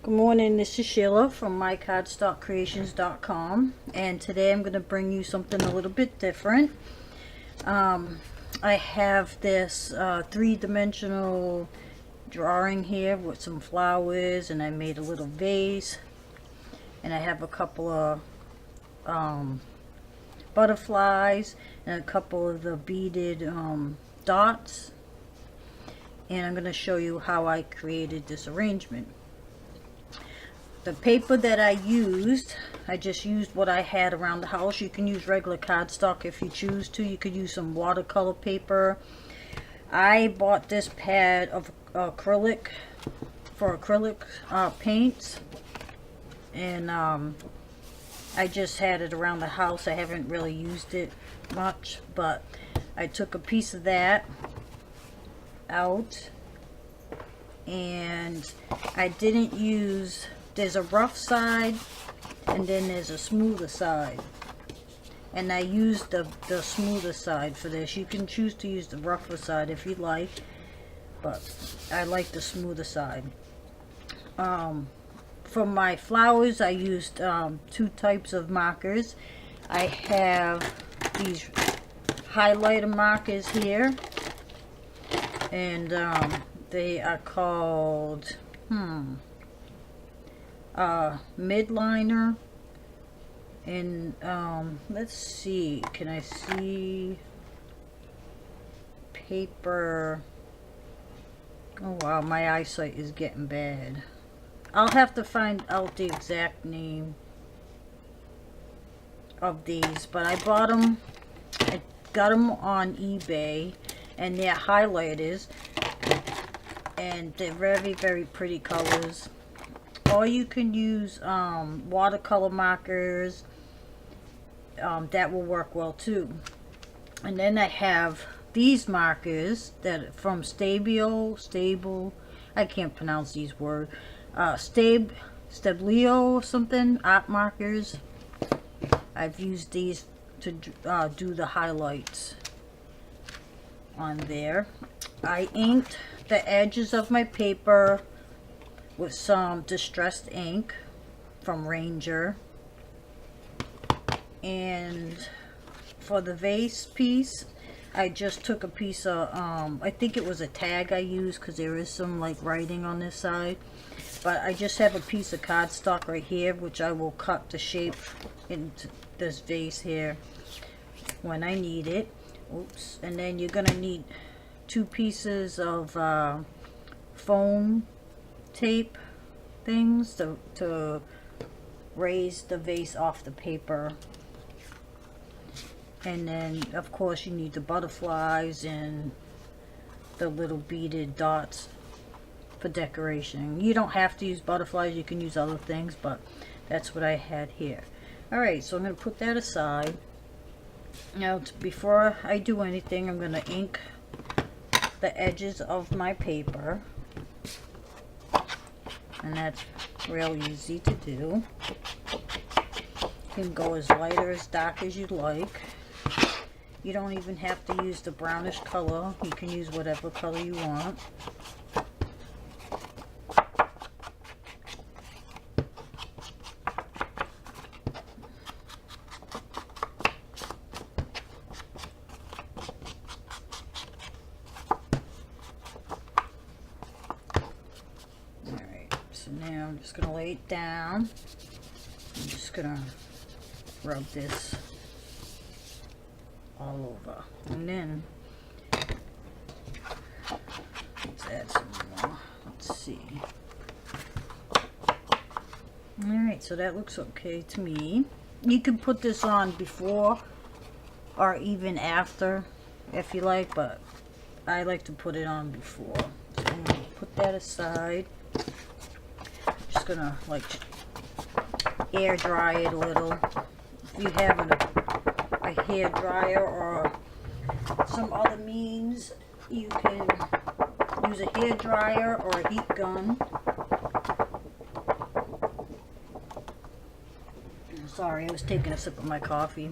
Good morning, this is Sheila from mycardstockcreations.com, and today I'm going to bring you something a little bit different. I have this three-dimensional drawing here with some flowers, and I made a little vase, and I have a couple of butterflies and a couple of the beaded dots, and I'm going to show you how I created this arrangement. The paper that I just used what I had around the house. You can use regular cardstock if you choose to. You could use some watercolor paper. I bought this pad of acrylic for acrylic paints, and I just had it around the house. I haven't really used it much, but I took a piece of that out, and I didn't use, there's a rough side and then there's a smoother side, and I used the smoother side for this. You can choose to use the rougher side if you like, but I like the smoother side. For my flowers I used two types of markers. I have these highlighter markers here, and they are called Midliner, and let's see, can I see paper? Oh wow, my eyesight is getting bad. I'll have to find out the exact name of these, but I bought them, I got them on eBay, and they're highlighters, and they're very, very pretty colors. Or you can use watercolor markers. That will work well too. And then I have these markers that from Stable, I can't pronounce these words. Stablio or something, art markers. I've used these to do the highlights on there. I inked the edges of my paper with some distressed ink from Ranger. And for the vase piece, I just took a piece of I think it was a tag I used, because there is some like writing on this side, but I just have a piece of cardstock right here, which I will cut the shape into this vase here when I need it. Oops. And then you're gonna need two pieces of foam tape things to raise the vase off the paper. And then of course you need the butterflies and the little beaded dots for decoration. You don't have to use butterflies, you can use other things, but that's what I had here. Alright, so I'm going to put that aside. Now before I do anything, I'm going to ink the edges of my paper, and that's real easy to do. You can go as light or as dark as you'd like. You don't even have to use the brownish color. You can use whatever color you want. Alright, so now I'm just going to lay it down. I'm just going to rub this all over, and then let's add some more. Let's see. Alright, so that looks okay to me. You can put this on before or even after if you like, but I like to put it on before. So I'm going to put that aside. Just gonna like air dry it a little. If you have a hair dryer or some other means, you can use a hair dryer or a heat gun. Sorry, I was taking a sip of my coffee.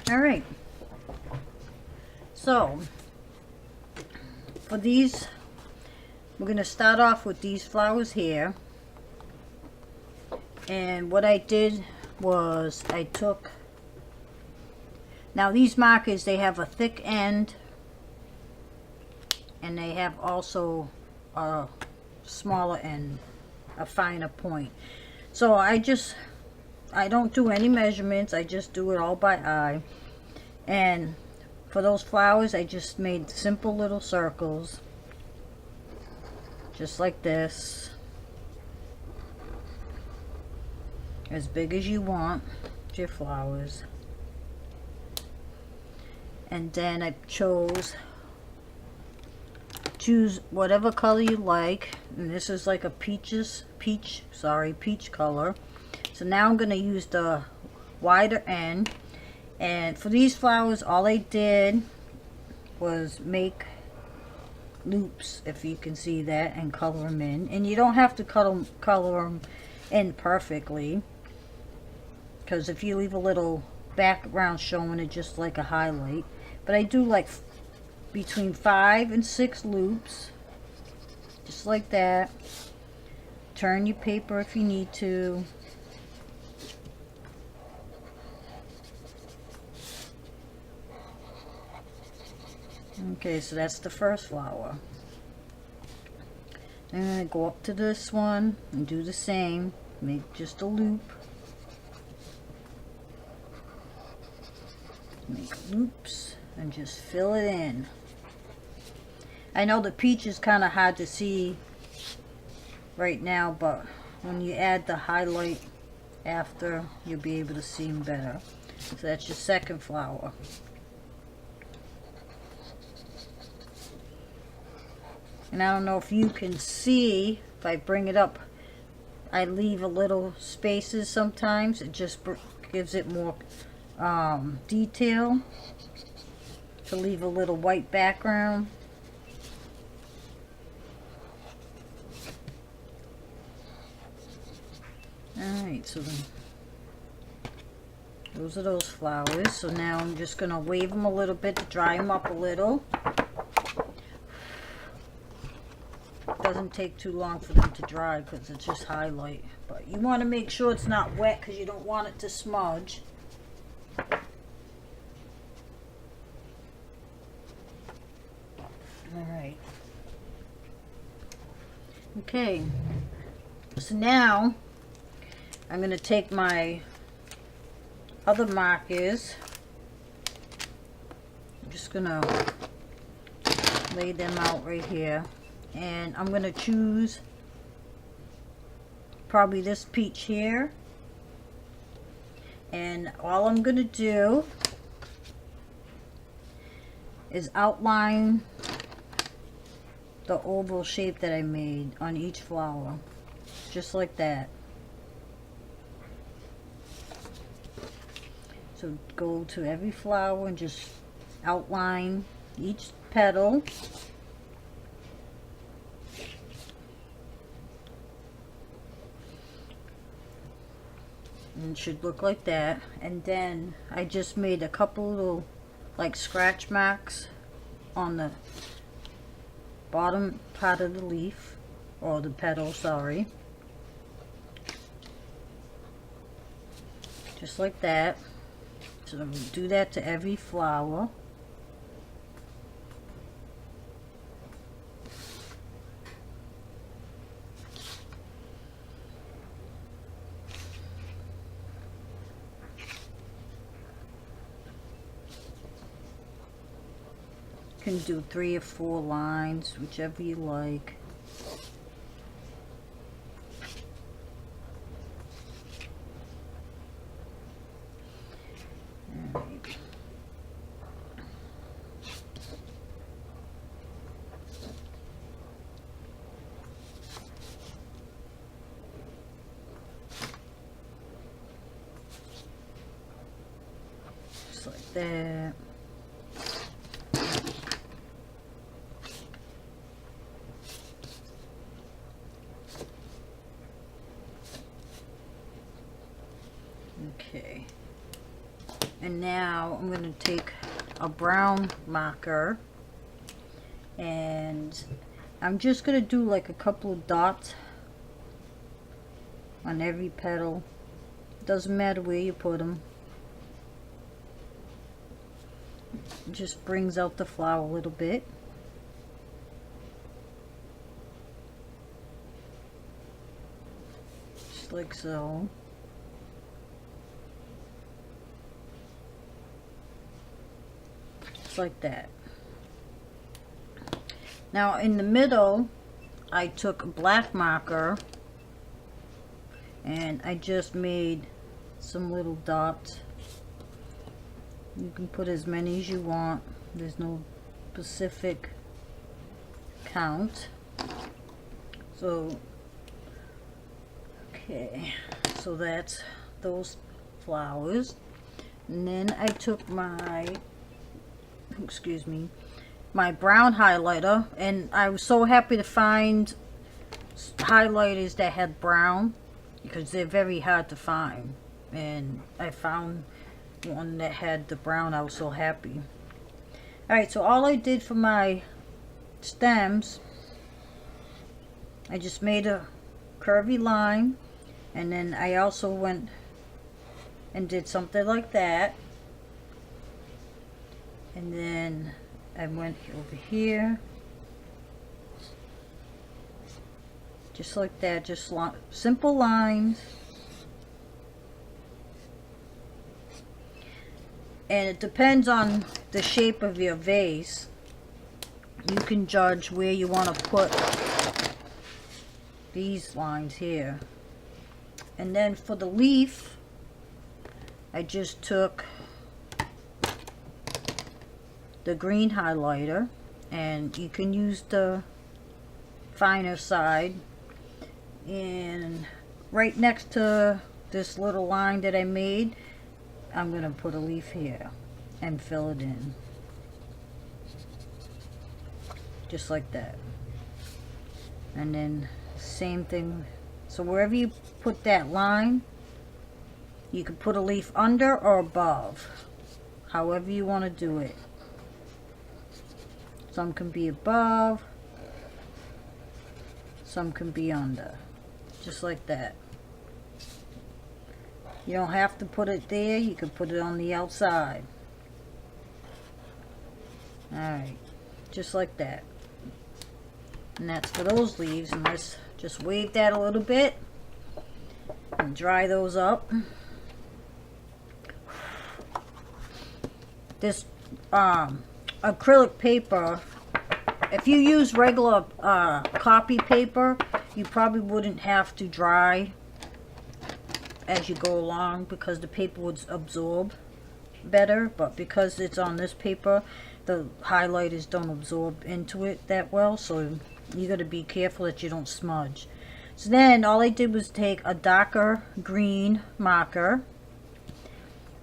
Alright, so for these, we're going to start off with these flowers here. And what I did was I took, now these markers, they have a thick end and they have also a smaller end, a finer point. So I don't do any measurements, I just do it all by eye. And for those flowers, I just made simple little circles, just like this, as big as you want your flowers. And then I choose whatever color you like, and this is like a peach color. So now I'm going to use the wider end, and for these flowers all I did was make loops, if you can see that, and color them in. And you don't have to color them in perfectly, because if you leave a little background showing it, just like a highlight. But I do like between 5 and 6 loops, just like that. Turn your paper if you need to. Okay, so that's the first flower. I'm going to go up to this one and do the same. Make just a loop. Make loops and just fill it in. I know the peach is kind of hard to see right now, but when you add the highlight after, you'll be able to see them better. So that's your second flower. And I don't know if you can see, if I bring it up, I leave a little spaces sometimes. It just gives it more detail, to leave a little white background. Alright, so then those are those flowers. So now I'm just going to wave them a little bit to dry them up a little. Doesn't take too long for them to dry because it's just highlight. But you want to make sure it's not wet because you don't want it to smudge. Alright. Okay. So now I'm going to take my other markers. I'm just going to lay them out right here. And I'm going to choose probably this peach here. And all I'm going to do is outline the oval shape that I made on each flower. Just like that. So go to every flower and just outline each petal. And it should look like that. And then I just made a couple little like scratch marks on the bottom part of the leaf, or the petal, sorry. Just like that. So I'm going to do that to every flower. You can do 3 or 4 lines, whichever you like. Just like that. Okay, and now I'm going to take a brown marker and I'm just going to do like a couple of dots on every petal. Doesn't matter where you put them. It just brings out the flower a little bit. Just like so. Just like that. Now in the middle, I took a black marker and I just made some little dots. You can put as many as you want. There's no specific count. So, okay, so that's those flowers. And then I took my, excuse me, my brown highlighter, and I was so happy to find highlighters that had brown because they're very hard to find, and I found one that had the brown. I was so happy. Alright, so all I did for my stems, I just made a curvy line, and then I also went and did something like that, and then I went over here just like that, just simple lines. And it depends on the shape of your vase. You can judge where you want to put these lines here. And then for the leaf, I just took the green highlighter, and you can use the finer side, and right next to this little line that I made, I'm gonna put a leaf here and fill it in just like that. And then same thing, so wherever you put that line, you can put a leaf under or above, however you want to do it. Some can be above, some can be under, just like that. You don't have to put it there, you can put it on the outside. Alright, just like that. And that's for those leaves, and let's just wave that a little bit and dry those up. This acrylic paper, if you use regular copy paper, you probably wouldn't have to dry as you go along because the paper would absorb better, but because it's on this paper, the highlighters don't absorb into it that well, so you got to be careful that you don't smudge. So then all I did was take a darker green marker,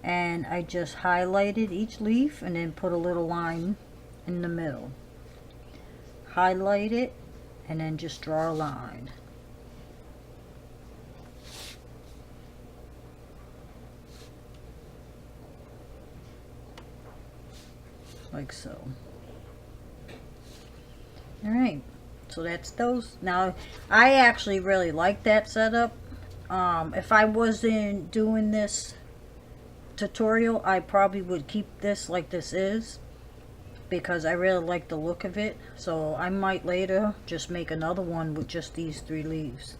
and I just highlighted each leaf and then put a little line in the middle. Highlight it and then just draw a line. Like so. Alright, so that's those. Now, I actually really like that setup. If I wasn't doing this tutorial, I probably would keep this like this is, because I really like the look of it. So I might later just make another one with just these 3 leaves.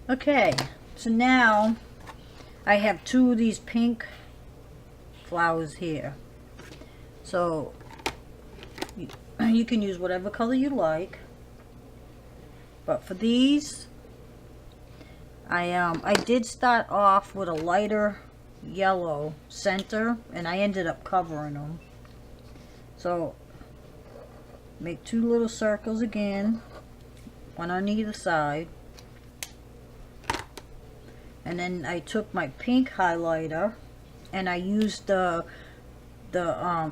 Okay, so now I have 2 of these pink flowers here. So you can use whatever color you like, but for these, I did start off with a lighter yellow center, and I ended up covering them. So make 2 little circles again, one on either side, and then I took my pink highlighter and I used the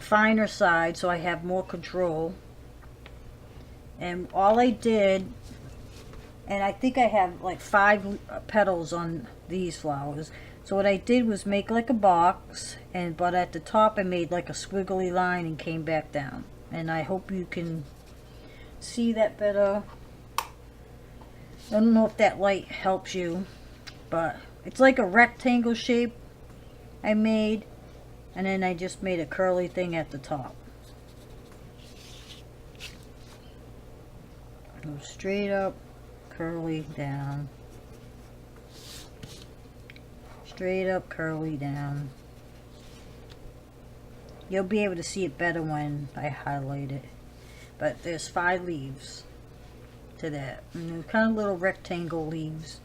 finer side so I have more control. And all I did, and I think I have like 5 petals on these flowers, so what I did was make like a box, but at the top I made like a squiggly line and came back down. And I hope you can see that better. I don't know if that light helps you, but it's like a rectangle shape I made, and then I just made a curly thing at the top. Go straight up, curly down. Straight up, curly down. You'll be able to see it better when I highlight it. But there's 5 leaves to that. And they're kind of little rectangle leaves.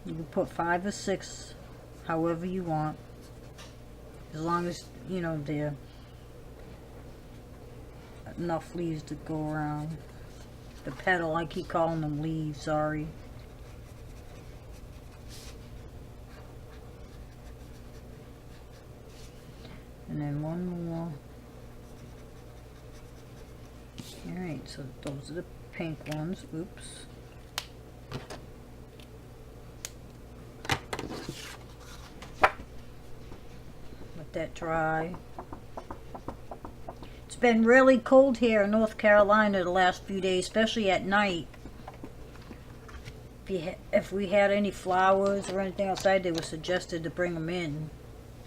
You can put 5 or 6, however you want. As long as, you know, there are enough leaves to go around. The petal, I keep calling them leaves, sorry. And then one more. Alright, so those are the pink ones. Oops. Let that dry. It's been really cold here in North Carolina the last few days, especially at night. If we had any flowers or anything outside, they were suggested to bring them in.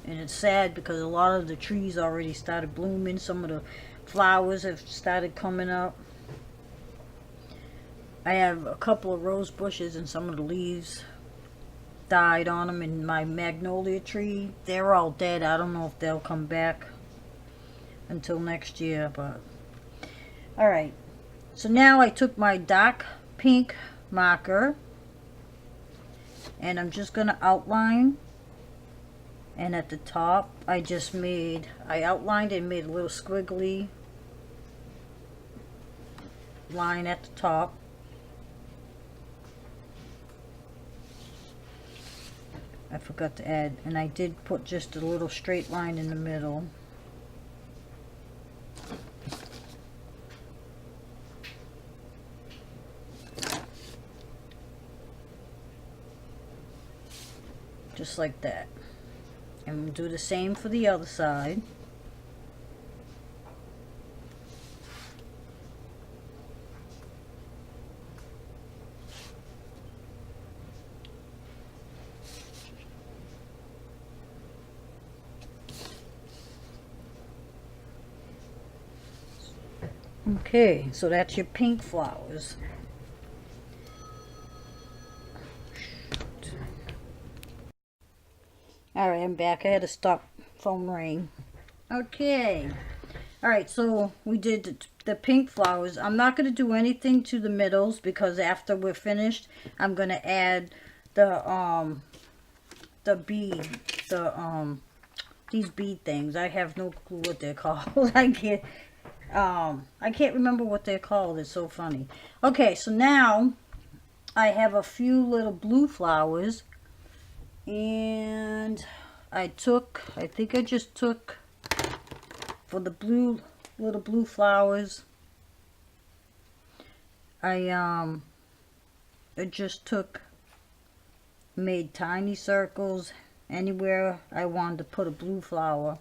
And it's sad because a lot of the trees already started blooming. Some of the flowers have started coming up. I have a couple of rose bushes and some of the leaves died on them. In my magnolia tree, they're all dead. I don't know if they'll come back until next year, but alright. So now I took my dark pink marker and I'm just going to outline. And at the top, I outlined and made a little squiggly line at the top. I forgot to add, and I did put just a little straight line in the middle. Just like that. And we'll do the same for the other side. Okay, so that's your pink flowers. Alright, I'm back. I had to stop phone ring. Okay. Alright, so we did the pink flowers. I'm not going to do anything to the middles because after we're finished, I'm going to add the bead, these bead things. I have no clue what they're called. I can't remember what they're called. It's so funny. Okay, so now I have a few little blue flowers. And I think I just took, for the little blue flowers, I just made tiny circles anywhere I wanted to put a blue flower.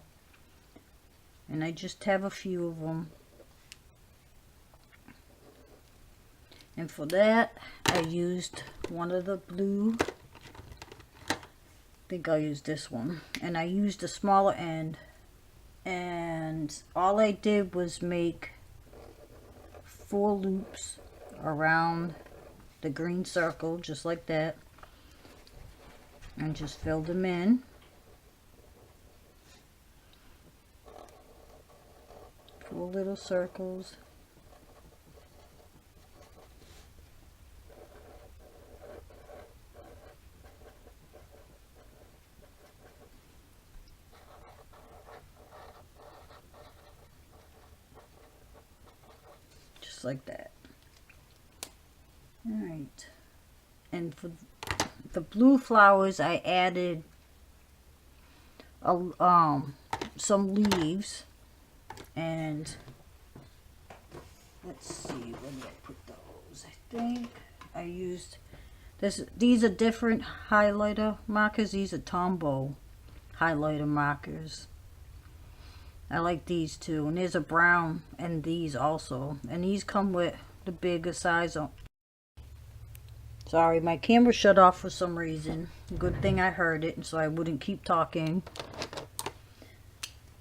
And I just have a few of them. And for that, I used one of the blue, I think I'll use this one, and I used the smaller end, and all I did was make 4 loops around the green circle, just like that, and just filled them in. 4 little circles. Like that. All right, and for the blue flowers, I added some leaves, and let's see, where did I put those? I think I used this. These are different highlighter markers. These are Tombow highlighter markers. I like these too, and there's a brown and these also, and these come with the bigger size. Sorry, my camera shut off for some reason. Good thing I heard it, so I wouldn't keep talking.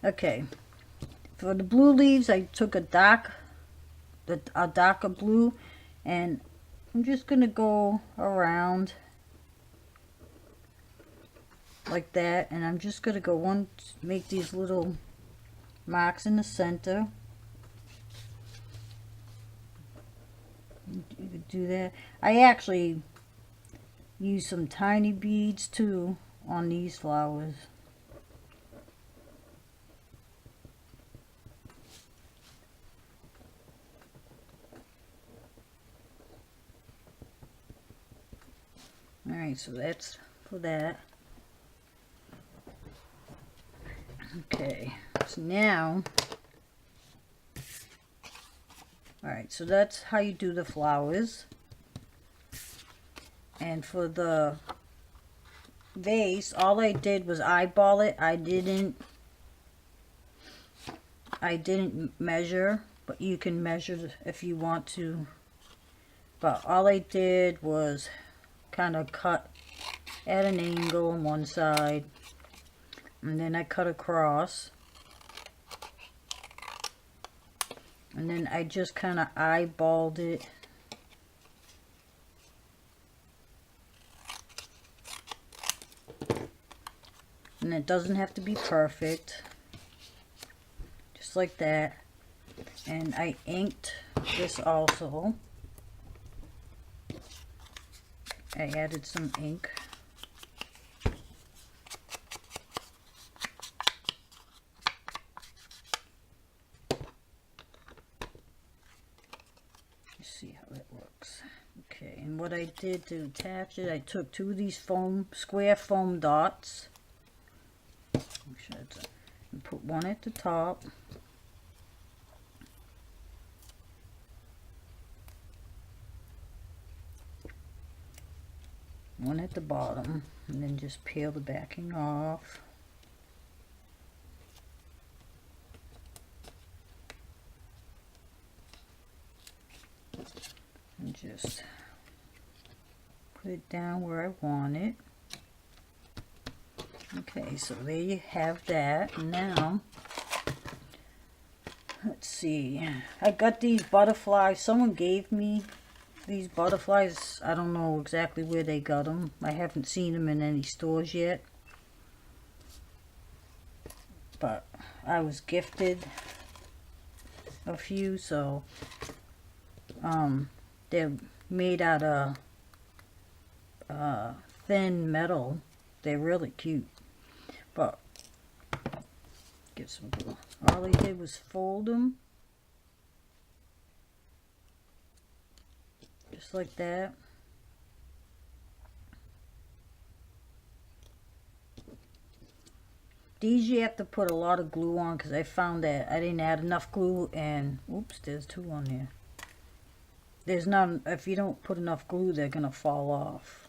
Okay, for the blue leaves, I took a darker blue, and I'm just gonna go around like that, and I'm just gonna go make these little marks in the center. You could do that. I actually use some tiny beads too on these flowers. Alright, so that's for that. Okay, so now, alright, so that's how you do the flowers. And for the vase, all I did was eyeball it. I didn't measure, but you can measure if you want to. But all I did was kind of cut at an angle on one side, and then I cut across, and then I just kind of eyeballed it. And it doesn't have to be perfect, just like that. And I inked this also. I added some ink. Let's see how it works. Okay, and what I did to attach it, I took two of these square foam dots. Make sure and put one at the top. One at the bottom, and then just peel the backing off. And just put it down where I want it. Okay, so there you have that. Now, let's see. I got these butterflies. Someone gave me these butterflies. I don't know exactly where they got them. I haven't seen them in any stores yet. But I was gifted a few, so they're made out of thin metal. They're really cute. But get some glue. All I did was fold them just like that. These you have to put a lot of glue on, because I found that I didn't add enough glue, and oops, there's two on there. There's none. If you don't put enough glue, they're gonna fall off.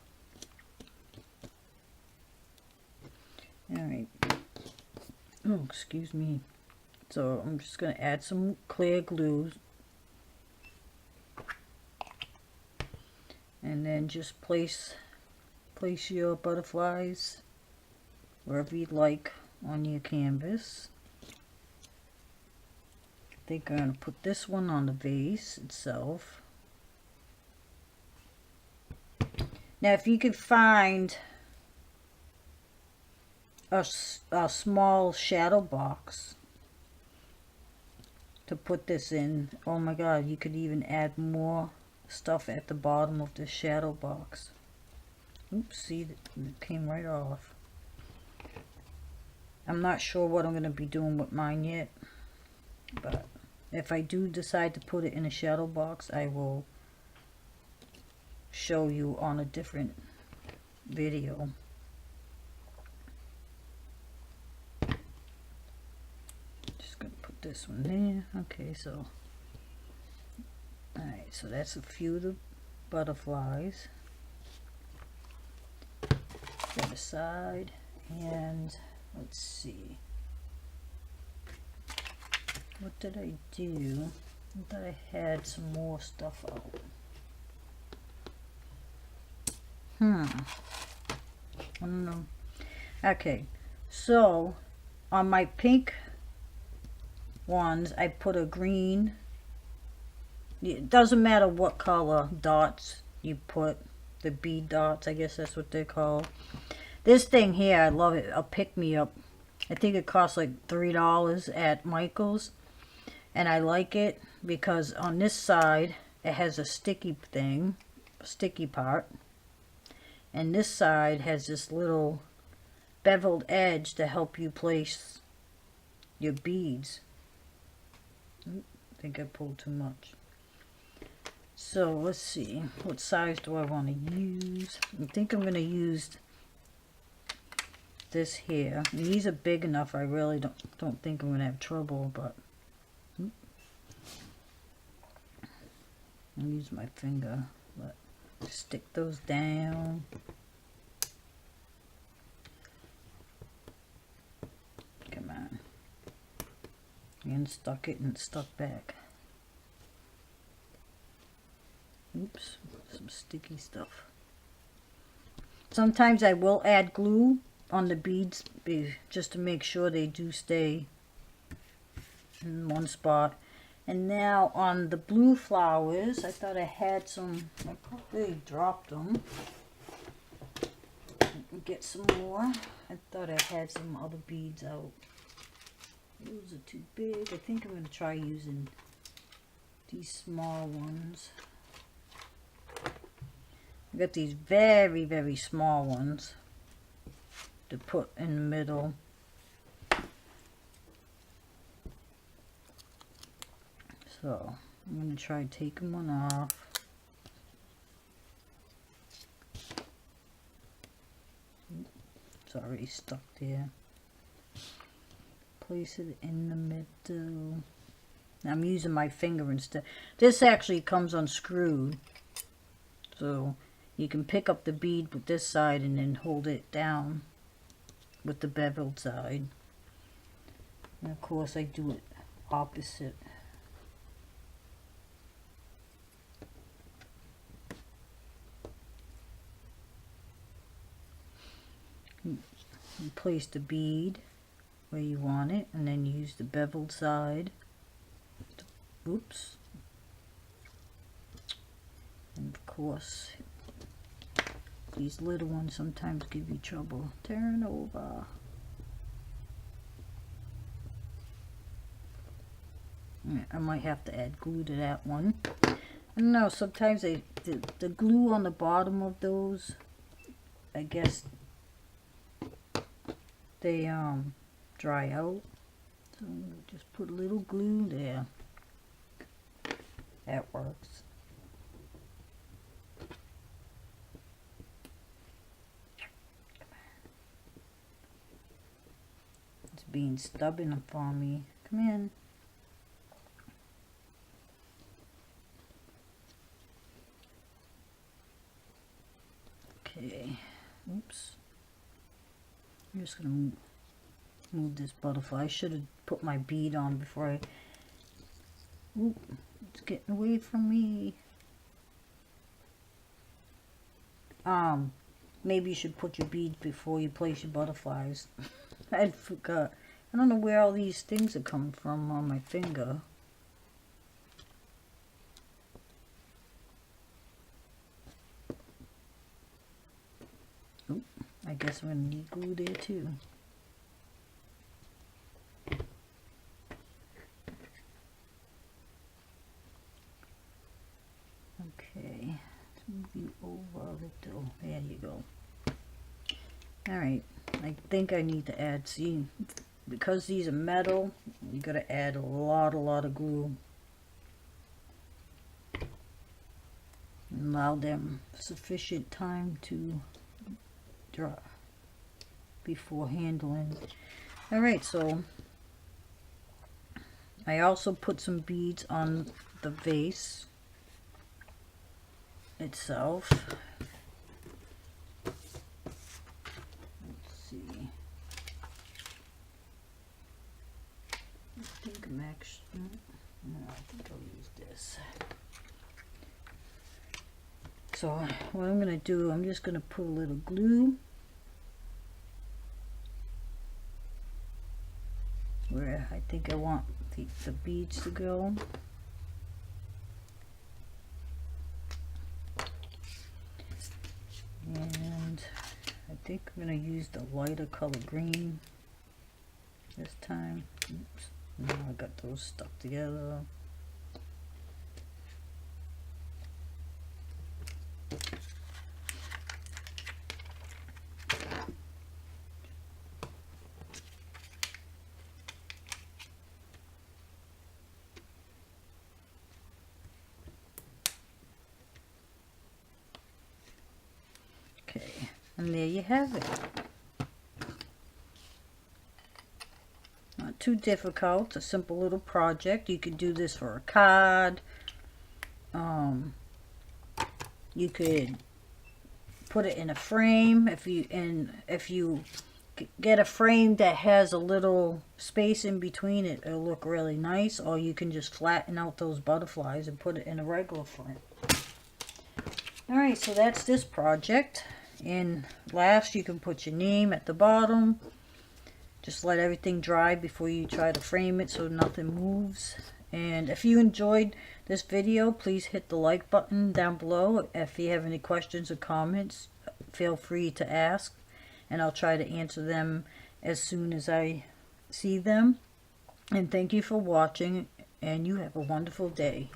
Alright. Oh, excuse me. So I'm just going to add some clear glue. And then just place your butterflies wherever you'd like on your canvas. I think I'm going to put this one on the vase itself. Now if you could find a small shadow box to put this in, oh my god, you could even add more stuff at the bottom of the shadow box. Oops, see, it came right off. I'm not sure what I'm going to be doing with mine yet, but if I do decide to put it in a shadow box, I will show you on a different video. This one there. Okay, so alright, so that's a few of the butterflies. Set aside, and let's see, what did I do? I thought I had some more stuff out. I don't know. Okay, so on my pink ones, I put a green. It doesn't matter what color dots you put, the bead dots, I guess that's what they're called. This thing here, I love it, a pick-me-up. I think it costs like $3 at Michael's. And I like it because on this side, it has a sticky thing, a sticky part. And this side has this little beveled edge to help you place your beads. I think I pulled too much. So let's see, what size do I want to use? I think I'm going to use this here. These are big enough. I really don't think I'm going to have trouble, but I'll use my finger. But stick those down. Come on. And stuck it and stuck back. Oops, some sticky stuff. Sometimes I will add glue on the beads just to make sure they do stay in one spot. And now on the blue flowers, I thought I had some, I probably dropped them. Get some more. I thought I had some other beads out. Those are too big. I think I'm going to try using these small ones. I got these very, very small ones to put in the middle. So I'm going to try taking one off. It's already stuck there. Place it in the middle. I'm using my finger instead. This actually comes unscrewed. So you can pick up the bead with this side and then hold it down with the beveled side. And of course I do it opposite. You place the bead where you want it and then use the beveled side. Oops. And of course, these little ones sometimes give you trouble. Turn over. I might have to add glue to that one. I don't know, sometimes the glue on the bottom of those, I guess they dry out. So I'm gonna just put a little glue there. That works. It's being stubborn for me. Come in. Okay. Oops. I'm just gonna move this butterfly. I should have put my bead on before I. Oop, it's getting away from me. Maybe you should put your beads before you place your butterflies. I forgot. I don't know where all these things are coming from on my finger. Oop, I guess I'm going to need glue there too. Okay, let's move you over a little. There you go. Alright, I think I need to add, see, because these are metal, you gotta add a lot of glue. Allow them sufficient time to dry before handling. Alright, so I also put some beads on the vase itself. Let's see. I think I'm actually, I think I'll use this. So what I'm going to do, I'm just going to put a little glue where I think I want the beads to go. And I think I'm going to use the lighter color green this time. Oops. Now I got those stuck together. Okay, and there you have it. Not too difficult, a simple little project. You could do this for a card. You could put it in a frame if you get a frame that has a little space in between it, it'll look really nice. Or you can just flatten out those butterflies and put it in a regular frame. Alright, so that's this project. And last, you can put your name at the bottom. Just let everything dry before you try to frame it so nothing moves. And if you enjoyed this video, please hit the like button down below. If you have any questions or comments, feel free to ask, and I'll try to answer them as soon as I see them. And thank you for watching, and you have a wonderful day.